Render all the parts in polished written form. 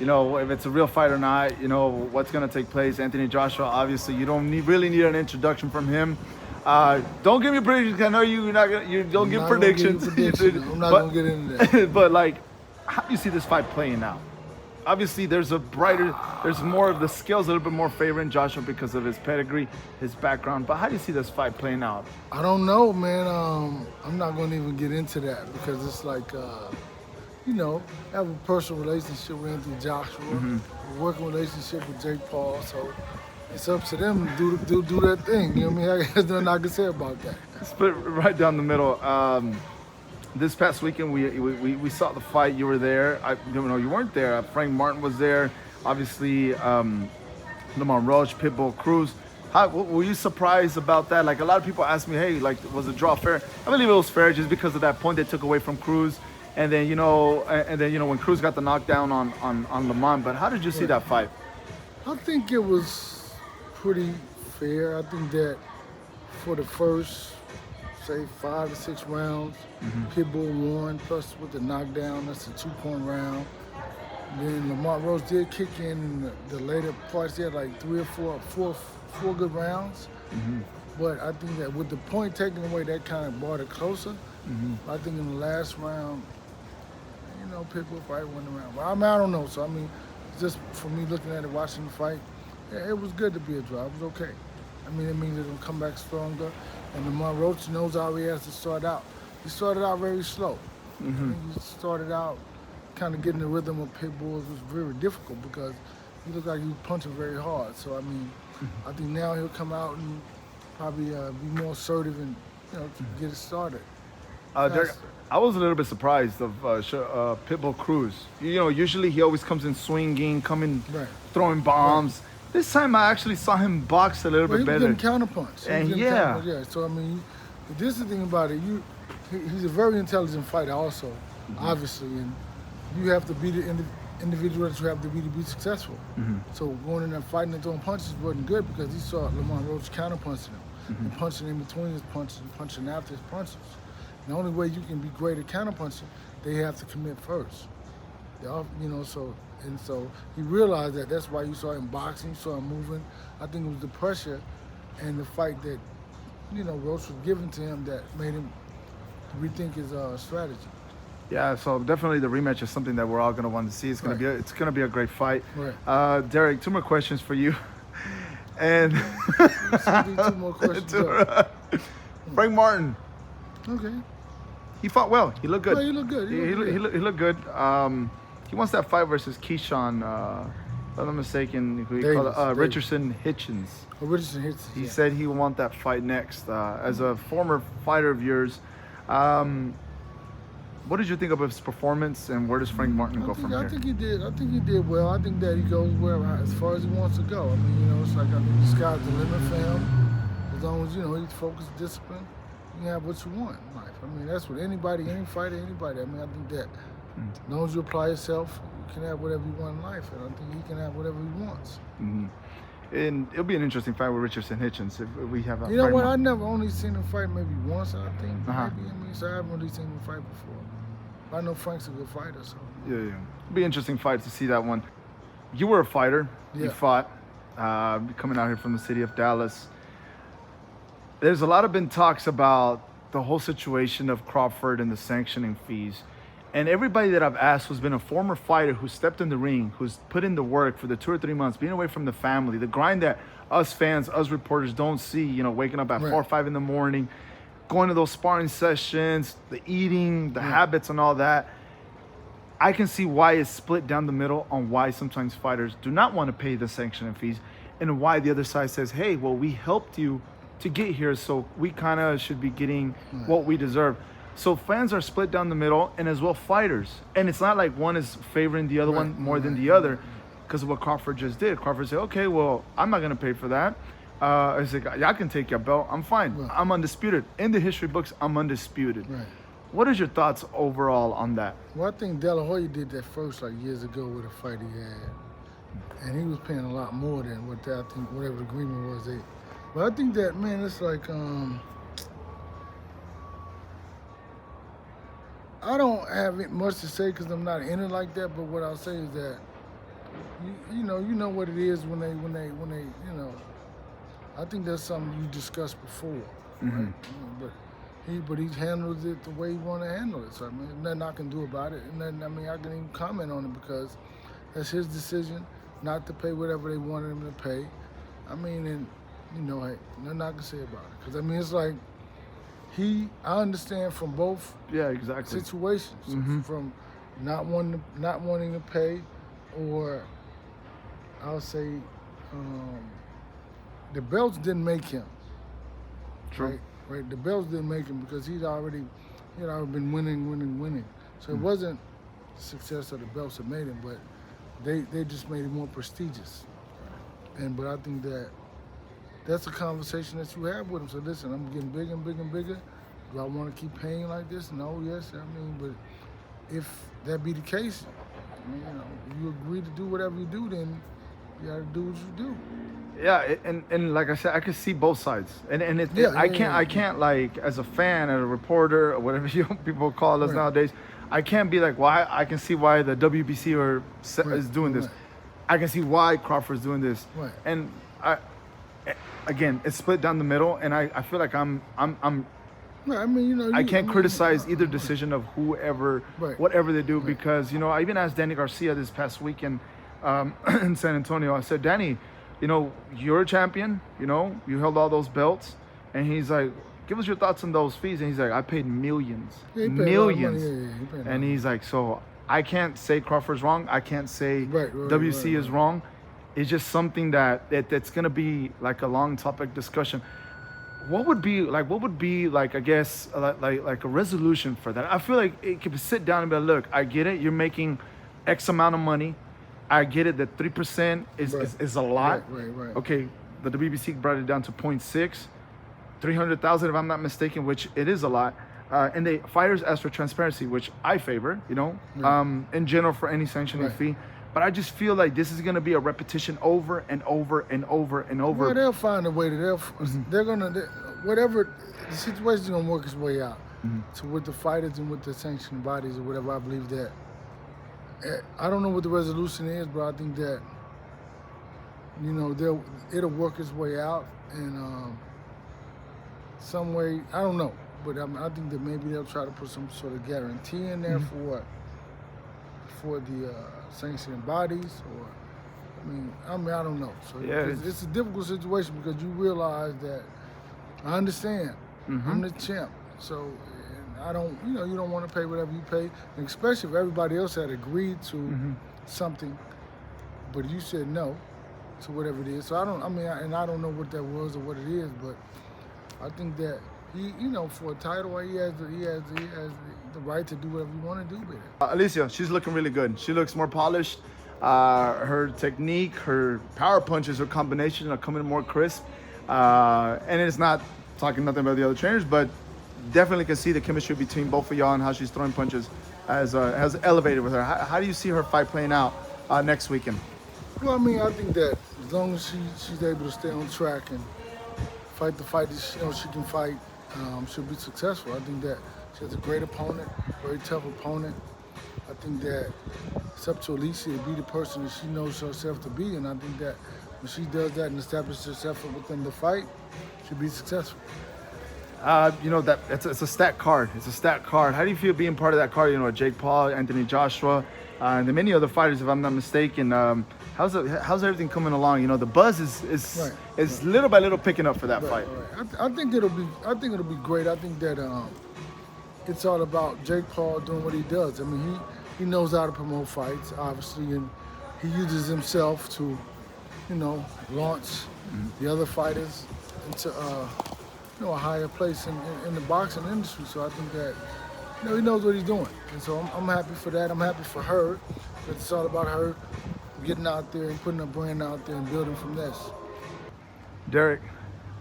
if it's a real fight or not, what's going to take place. Anthony Joshua, obviously, you don't really need an introduction from him. Don't give me predictions. I know you don't give predictions. I'm not going to get into that. But, how do you see this fight playing out? Obviously, there's more of the skills, a little bit more favoring Joshua because of his pedigree, his background. But how do you see this fight playing out? I don't know, man. I'm not going to even get into that because it's like, I have a personal relationship with Anthony Joshua, a working relationship with Jake Paul, so it's up to them to do their thing. You know what I mean? There's nothing I can say about that. Split right down the middle. This past weekend, we saw the fight. You were there. You weren't there. Frank Martin was there. Obviously, Lamont Roach, Pitbull Cruz. Were you surprised about that? A lot of people ask me, hey, was the draw fair? I believe it was fair just because of that point they took away from Cruz. And then, when Cruz got the knockdown on Lamont. But how did you see that fight? I think it was pretty fair. I think that for the first, say, 5 to 6 rounds, Pitbull won, plus with the knockdown, that's a 2-point round. Then Lamont Roach did kick in the later parts. He had 3 or 4 good rounds. But I think that with the point taken away, that kind of brought it closer. I think in the last round, Pitbull probably won the round. But I don't know. So, just for me looking at it, watching the fight, it was good to be a draw. It was okay. It means it'll come back stronger. And Lamont Roach knows how he has to start out. He started out very slow. He started out kind of getting the rhythm of Pitbull. It was very difficult because he looked like he was punching very hard. So, I think now he'll come out and probably be more assertive and, get it started. Derrick, I was a little bit surprised of Pitbull Cruz. Usually he always comes in swinging, throwing bombs. Right. This time I actually saw him box a little bit better. He was getting counterpunch. And So, this is the thing about it. He's a very intelligent fighter also, obviously. And you have to be the individual that you have to be successful. So going in there fighting and throwing punches wasn't good because he saw Lamont Roach counterpunching him and punching in between his punches and punching after his punches. The only way you can be great at counterpunching, they have to commit first. So he realized that. That's why you saw him boxing, you saw him moving. I think it was the pressure and the fight that, Roach was giving to him that made him rethink his strategy. Yeah, so definitely the rematch is something that we're all going to want to see. It's going to be a great fight. Right. Derrick, 2 more questions for you. And 2 more questions. Frank Martin. Okay. He fought well. He looked good. No, he looked good. He looked good. He wants that fight versus Keyshawn, if I'm not mistaken, Richardson Hitchens. Oh, Richardson Hitchens. He said he will want that fight next. As a former fighter of yours, what did you think of his performance, and where does Frank Martin go from here? I think he did well. I think that he goes well as far as he wants to go. It's like I think the sky's the limit for him. As long as he's focused, disciplined, you can have what you want in life. That's with anybody, any fighter, anybody. I think that as long as you apply yourself, you can have whatever you want in life, and I think he can have whatever he wants. And it'll be an interesting fight with Richardson Hitchens if we have a. You know what? I never only seen him fight maybe once. I think maybe. So I haven't really seen him fight before. I know Frank's a good fighter, so. Yeah. It'll be an interesting fight to see that one. You were a fighter. Yeah. You fought. Coming out here from the city of Dallas. There's a lot of been talks about the whole situation of Crawford and the sanctioning fees. And everybody that I've asked who's been a former fighter who stepped in the ring, who's put in the work for the 2 or 3 months, being away from the family, the grind that us fans, us reporters don't see, waking up at 4 or 5 in the morning, going to those sparring sessions, the eating, the habits and all that. I can see why it's split down the middle on why sometimes fighters do not want to pay the sanctioning fees and why the other side says, hey, well, we helped you to get here, so we kind of should be getting what we deserve. So fans are split down the middle, and as well fighters. And it's not like one is favoring the other one more than the other because of what Crawford just did. Crawford said, okay, well, I'm not going to pay for that. I said, y'all can take your belt. I'm fine. Right. I'm undisputed. In the history books, I'm undisputed. Right. What is your thoughts overall on that? Well, I think De La Hoya did that first years ago with a fight he had. And he was paying a lot more than what I think whatever the agreement was. But I think that, man, it's like, I don't have much to say because I'm not in it like that, but what I'll say is that you know what it is when they I think that's something you discussed before, right? But he handled it the way he wanted to handle it. So I mean, there's nothing I can do about it, and nothing, I mean, I can even comment on it because that's his decision not to pay whatever they wanted him to pay. I mean, and hey, nothing I can say about it because I mean, it's like I understand from both situations, from not wanting to pay, or I'll say the belts didn't make him. True. Right. The belts didn't make him because he'd already been winning. So it wasn't the success of the belts that made him, but they just made it more prestigious. But I think that's a conversation that you have with him. So listen, I'm getting bigger and bigger and bigger. Do I want to keep paying like this? No, yes. I mean, but if that be the case, I mean, if you agree to do whatever you do, then you got to do what you do. Yeah, and like I said, I can see both sides, I can't like as a fan, as a reporter, or whatever people call us nowadays. I can't be like, why? I can see why the WBC is doing this. I can see why Crawford's doing this, and again, it's split down the middle, and I feel like I'm. I mean, I can't criticize either decision of whoever, whatever they do, because I even asked Danny Garcia this past weekend in San Antonio. I said, Danny, you're a champion, you held all those belts. And he's like, give us your thoughts on those fees. And he's like, I paid millions. And he's like, so I can't say Crawford's wrong. I can't say WC is wrong. It's just something that's going to be like a long topic discussion. What would be like, I guess, like a resolution for that? I feel like it could sit down and be like, look, I get it. You're making X amount of money. I get it that 3% is a lot. Right. Okay, the WBC brought it down to 0.6, 300,000 if I'm not mistaken, which it is a lot. And the fighters asked for transparency, which I favor, in general for any sanctioning fee. But I just feel like this is going to be a repetition over and over and over and over. Well, they'll find a way to whatever the situation's going to work its way out. So with the fighters and with the sanctioning bodies or whatever, I believe that. I don't know what the resolution is, but I think that it'll work its way out in some way. I don't know, but I think that maybe they'll try to put some sort of guarantee in there for the sanctioning bodies, or I don't know. So it's a difficult situation because you realize that I understand I'm the champ, so. I don't, you don't want to pay whatever you pay, and especially if everybody else had agreed to something, but you said no to whatever it is. So I don't know what that was or what it is, but I think that he, for a title, he has the right to do whatever you want to do with it. Alicia, she's looking really good. She looks more polished. Her technique, her power punches, her combination are coming more crisp, and it's not talking nothing about the other trainers, but definitely can see the chemistry between both of y'all and how she's throwing punches has elevated with her. How do you see her fight playing out next weekend? Well, I think that as long as she's able to stay on track and fight the fight that she can fight, she'll be successful. I think that she has a great opponent, very tough opponent. I think that it's up to Alicia to be the person that she knows herself to be, and I think that when she does that and establishes herself within the fight, she'll be successful. That it's a stacked card. It's a stacked card. How do you feel being part of that card? Jake Paul, Anthony Joshua, and the many other fighters, if I'm not mistaken. How's everything coming along? The buzz is little by little picking up for that fight. Right. I think it'll be great. I think that it's all about Jake Paul doing what he does. He knows how to promote fights, obviously, and he uses himself to, launch the other fighters into a higher place in the boxing industry. So I think that he knows what he's doing, and so I'm happy for that. I'm happy for her. It's all about her getting out there and putting her brand out there and building from this. Derrick,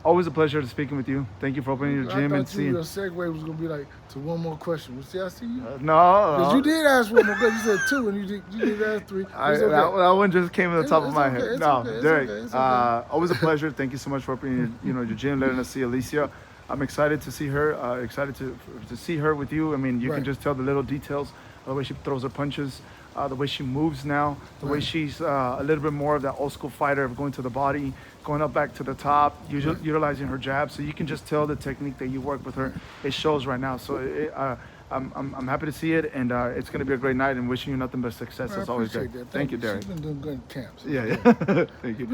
always a pleasure speaking with you. Thank you for opening your gym and seeing. Your segue was gonna be like to one more question. I see you. No. Because you did ask one more question. You said two, and you did ask three. That one just came to the top of my head. No, okay, Derrick, it's okay. Always a pleasure. Thank you so much for opening your gym, letting us see Alicia. I'm excited to see her. Excited to see her with you. You can just tell the little details the way she throws her punches, the way she moves now, the way she's a little bit more of that old school fighter of going to the body, going up back to the top, utilizing her jab. So you can just tell the technique that you work with her. It shows right now. So I'm happy to see it, and it's going to be a great night, and wishing you nothing but success as always. Appreciate that. Thank you, Derrick. She's been doing good in camps. Yeah. Thank you.